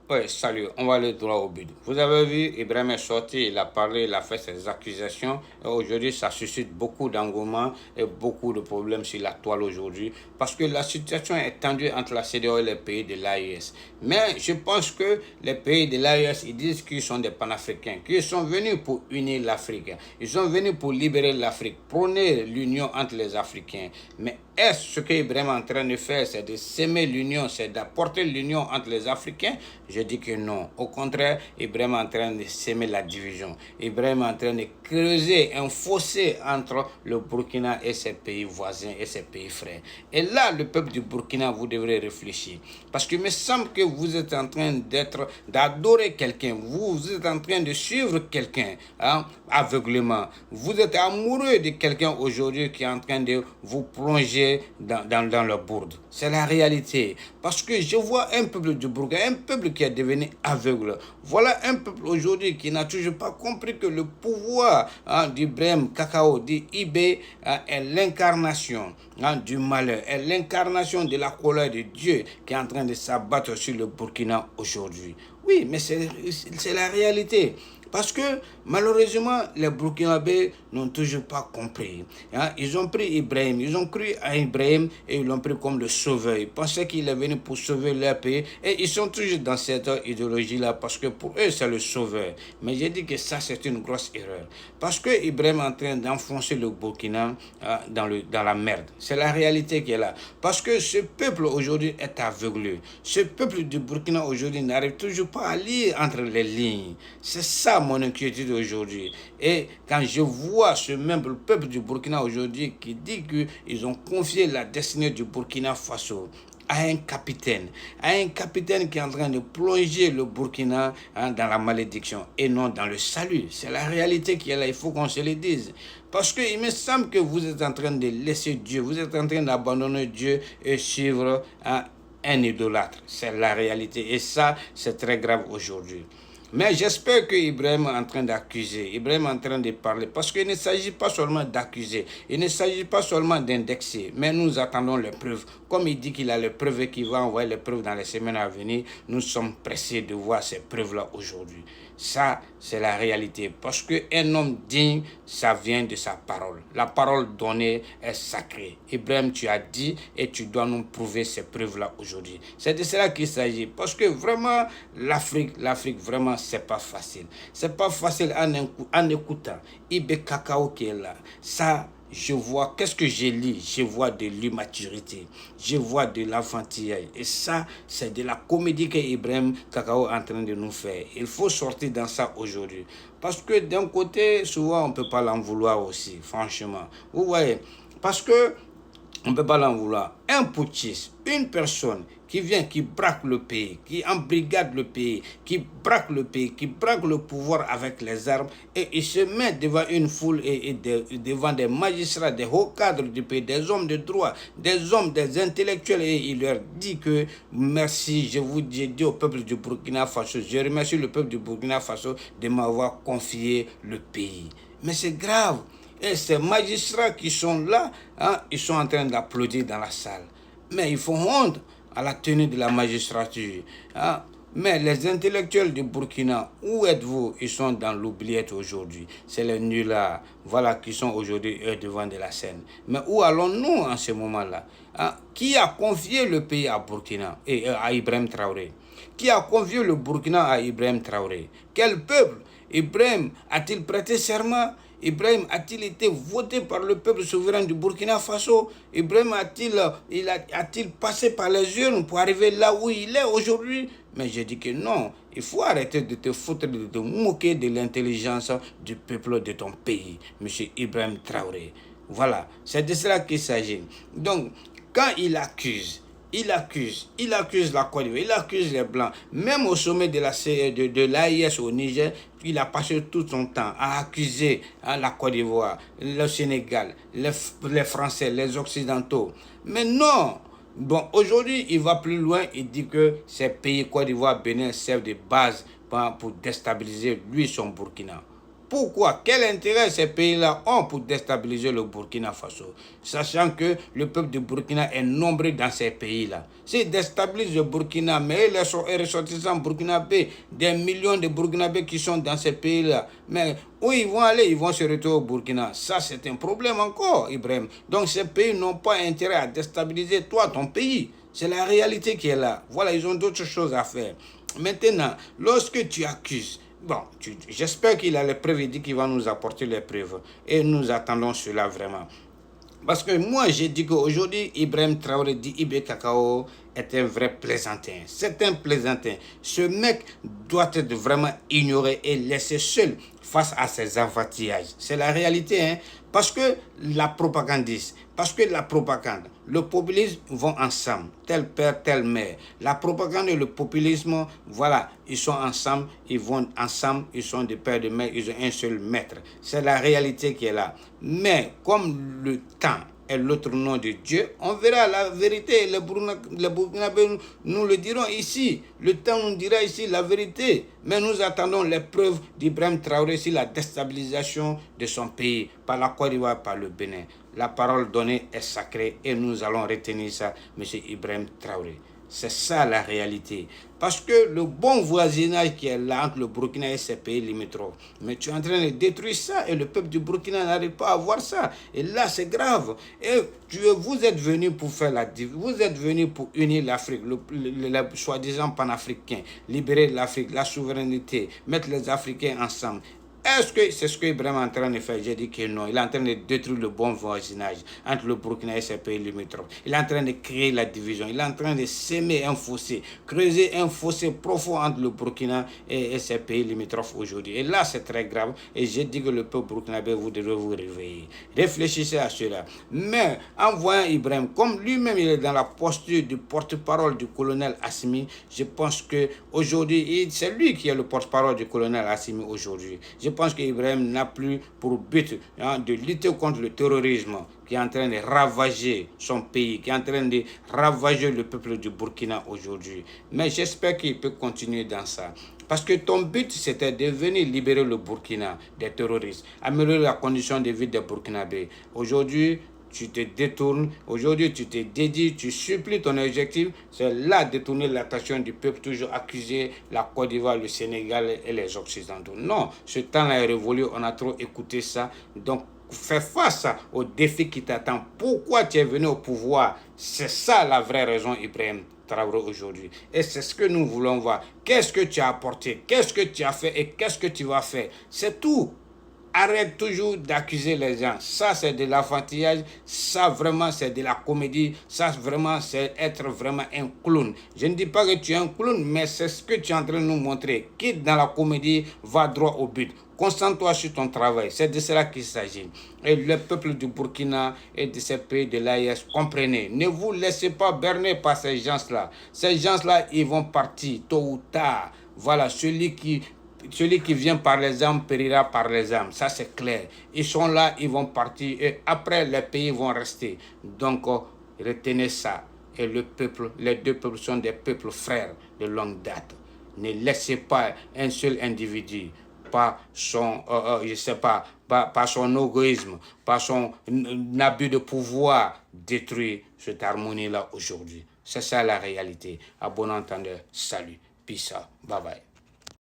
Oui, salut, on va aller droit au but. Vous avez vu, Ibrahim est sorti, il a parlé, il a fait ses accusations. Et aujourd'hui, ça suscite beaucoup d'engouement et beaucoup de problèmes sur la toile aujourd'hui. Parce que la situation est tendue entre la CEDEAO et les pays de l'AES. Mais je pense que les pays de l'AES, ils disent qu'ils sont des panafricains, qu'ils sont venus pour unir l'Afrique. Ils sont venus pour libérer l'Afrique, prôner l'union entre les Africains. Mais est-ce ce qu'Ibrahim est en train de faire, c'est de s'aimer l'union, c'est d'apporter l'union entre les Africains? Je dis que non. Au contraire, Ibrahim est en train de s'aimer la division. Ibrahim est en train de creuser un fossé entre le Burkina et ses pays voisins et ses pays frères. Et là, le peuple du Burkina, vous devrez réfléchir. Parce qu'il me semble que vous êtes en train d'adorer quelqu'un. Vous êtes en train de suivre quelqu'un, hein, aveuglément. Vous êtes amoureux de quelqu'un aujourd'hui qui est en train de vous plonger dans la bourde. C'est la réalité. Parce que je vois un peuple du Burkina, un peuple qui est devenu aveugle. Voilà un peuple aujourd'hui qui n'a toujours pas compris que le pouvoir d'Ibrahim Kakao, d'Ibé, est l'incarnation du malheur, est l'incarnation de la colère de Dieu qui est en train de s'abattre sur le Burkina aujourd'hui. Oui, mais c'est la réalité. Parce que malheureusement, les Burkinabés n'ont toujours pas compris. Ils ont pris Ibrahim, ils ont cru à Ibrahim et ils l'ont pris comme le sauveur. Ils pensaient qu'il est venu pour sauver leur pays et ils sont toujours dans cette idéologie-là parce que pour eux, c'est le sauveur. Mais j'ai dit que ça, c'est une grosse erreur. Parce que Ibrahim est en train d'enfoncer le Burkina dans la merde. C'est la réalité qui est là. Parce que ce peuple aujourd'hui est aveuglé. Ce peuple du Burkina aujourd'hui n'arrive toujours pas à lire entre les lignes. C'est ça mon inquiétude aujourd'hui. Et quand je vois ce même peuple du Burkina aujourd'hui qui dit qu'ils ont confié la destinée du Burkina Faso à un capitaine qui est en train de plonger le Burkina dans la malédiction et non dans le salut. C'est la réalité qui est là, il faut qu'on se le dise. Parce qu'il me semble que vous êtes en train de laisser Dieu, vous êtes en train d'abandonner Dieu et suivre un idolâtre. C'est la réalité et ça, c'est très grave aujourd'hui. Mais j'espère que Ibrahim est en train d'accuser, Ibrahim est en train de parler, parce qu'il ne s'agit pas seulement d'accuser, il ne s'agit pas seulement d'indexer, mais nous attendons les preuves. Comme il dit qu'il a les preuves et qu'il va envoyer les preuves dans les semaines à venir, nous sommes pressés de voir ces preuves-là aujourd'hui. Ça, c'est la réalité, parce qu'un homme digne, ça vient de sa parole. La parole donnée est sacrée. Ibrahim, tu as dit et tu dois nous prouver ces preuves-là aujourd'hui. C'est de cela qu'il s'agit, parce que vraiment, l'Afrique, vraiment, c'est pas facile. C'est pas facile en écoutant Ibé Kakao qui est là. Ça, je vois, qu'est-ce que je lis? Je vois de l'immaturité, je vois de l'enfantillage. Et ça, c'est de la comédie que Ibrahim Kakao est en train de nous faire. Il faut sortir dans ça aujourd'hui. Parce que d'un côté, souvent, on ne peut pas l'en vouloir aussi, franchement. Vous voyez, parce que on ne peut pas l'en vouloir. Un putschiste, une personne qui vient, qui braque le pays, qui embrigade le pays, qui braque le pays, qui braque le pouvoir avec les armes, et il se met devant une foule et devant des magistrats, des hauts cadres du pays, des hommes de droit, des hommes, des intellectuels, et il leur dit que merci, j'ai dit au peuple du Burkina Faso, je remercie le peuple du Burkina Faso de m'avoir confié le pays. Mais c'est grave. Et ces magistrats qui sont là, ils sont en train d'applaudir dans la salle. Mais ils font honte à la tenue de la magistrature. Mais les intellectuels du Burkina, où êtes-vous? Ils sont dans l'oubliette aujourd'hui. C'est les nullards, voilà, qui sont aujourd'hui devant de la scène. Mais où allons-nous en ce moment-là? Qui a confié le pays à Burkina et à Ibrahim Traoré? Qui a confié le Burkina à Ibrahim Traoré? Quel peuple? Ibrahim a-t-il prêté serment? Ibrahim a-t-il été voté par le peuple souverain du Burkina Faso? Ibrahim a-t-il passé par les urnes pour arriver là où il est aujourd'hui? Mais je dis que non, il faut arrêter de te foutre, de te moquer de l'intelligence du peuple de ton pays, M. Ibrahim Traoré. Voilà, c'est de cela qu'il s'agit. Donc, quand il accuse la Côte d'Ivoire, il accuse les Blancs. Même au sommet de l'AIS au Niger, il a passé tout son temps à accuser la Côte d'Ivoire, le Sénégal, les Français, les Occidentaux. Mais non! Bon, aujourd'hui, il va plus loin, il dit que ces pays Côte d'Ivoire, Bénin servent de base pour déstabiliser lui son Burkina. Pourquoi? Quel intérêt ces pays-là ont pour déstabiliser le Burkina Faso, sachant que le peuple du Burkina est nombreux dans ces pays-là? S'ils déstabilisent le Burkina, mais les ressortissants burkinabés, des millions de Burkinabés qui sont dans ces pays-là, mais où ils vont aller? Ils vont se retrouver au Burkina. Ça, c'est un problème encore, Ibrahim. Donc ces pays n'ont pas intérêt à déstabiliser toi, ton pays. C'est la réalité qui est là. Voilà, ils ont d'autres choses à faire. Maintenant, lorsque tu accuses, bon, j'espère qu'il a les preuves, il dit qu'il va nous apporter les preuves. Et nous attendons cela vraiment. Parce que moi, j'ai dit qu'aujourd'hui, Ibrahim Traoré dit Ibé Cacao est un vrai plaisantin. C'est un plaisantin. Ce mec doit être vraiment ignoré et laissé seul face à ses enfantillages. C'est la réalité, hein. Parce que la propagandiste, le populisme vont ensemble, tel père, tel mère. La propagande et le populisme, voilà, ils sont ensemble, ils vont ensemble, ils sont des pères, de mères, ils ont un seul maître. C'est la réalité qui est là. Mais comme le temps est l'autre nom de Dieu, on verra la vérité. Les Burkinabés nous le diront ici. Le temps nous dira ici la vérité. Mais nous attendons les preuves d'Ibrahim Traoré sur la déstabilisation de son pays par la Côte d'Ivoire, par le Bénin. La parole donnée est sacrée et nous allons retenir ça, M. Ibrahim Traoré. C'est ça la réalité. Parce que le bon voisinage qui est là entre le Burkina et ses pays limitrophes, mais tu es en train de détruire ça et le peuple du Burkina n'arrive pas à voir ça. Et là, c'est grave. Et vous êtes venus pour faire vous êtes venus pour unir l'Afrique, le soi-disant panafricain, libérer l'Afrique, la souveraineté, mettre les Africains ensemble. Est-ce que c'est ce qu'il est vraiment en train de faire? J'ai dit que non. Il est en train de détruire le bon voisinage entre le Burkina et ses pays limitrophes. Il est en train de créer la division. Il est en train de s'aimer un fossé, creuser un fossé profond entre le Burkina et ses pays limitrophes aujourd'hui. Et là, c'est très grave. Et j'ai dit que le peuple burkinabé, vous devez vous réveiller. Réfléchissez à cela. Mais en voyant Ibrahim, comme lui-même il est dans la posture du porte-parole du colonel Assimi, je pense qu'aujourd'hui, c'est lui qui est le porte-parole du colonel Assimi aujourd'hui. Je pense qu'Ibrahim n'a plus pour but de lutter contre le terrorisme qui est en train de ravager son pays, qui est en train de ravager le peuple du Burkina aujourd'hui. Mais j'espère qu'il peut continuer dans ça. Parce que ton but, c'était de venir libérer le Burkina des terroristes, améliorer la condition de vie des Burkinabés. Aujourd'hui, tu te détournes, aujourd'hui tu te dédies, tu supplies ton objectif, c'est là détourner l'attention du peuple, toujours accuser la Côte d'Ivoire, le Sénégal et les Occidentaux. Non, ce temps-là est révolu, on a trop écouté ça, donc fais face au défi qui t'attend. Pourquoi tu es venu au pouvoir? C'est ça la vraie raison, Ibrahim Traoré, aujourd'hui. Et c'est ce que nous voulons voir. Qu'est-ce que tu as apporté? Qu'est-ce que tu as fait et qu'est-ce que tu vas faire? C'est tout. Arrête toujours d'accuser les gens. Ça, c'est de l'enfantillage. Ça, vraiment, c'est de la comédie. Ça, vraiment, c'est être vraiment un clown. Je ne dis pas que tu es un clown, mais c'est ce que tu es en train de nous montrer. Quitte dans la comédie, va droit au but. Concentre-toi sur ton travail. C'est de cela qu'il s'agit. Et le peuple du Burkina et de ces pays de l'AES, comprenez. Ne vous laissez pas berner par ces gens-là. Ces gens-là, ils vont partir tôt ou tard. Voilà, celui qui vient par les âmes périra par les âmes. Ça, c'est clair. Ils sont là, ils vont partir. Et après, les pays vont rester. Donc, retenez ça. Et le peuple, les deux peuples sont des peuples frères de longue date. Ne laissez pas un seul individu, par son, par son égoïsme, par son abus de pouvoir, détruire cette harmonie-là aujourd'hui. C'est ça la réalité. À bon entendeur, salut. Peace out. Bye bye.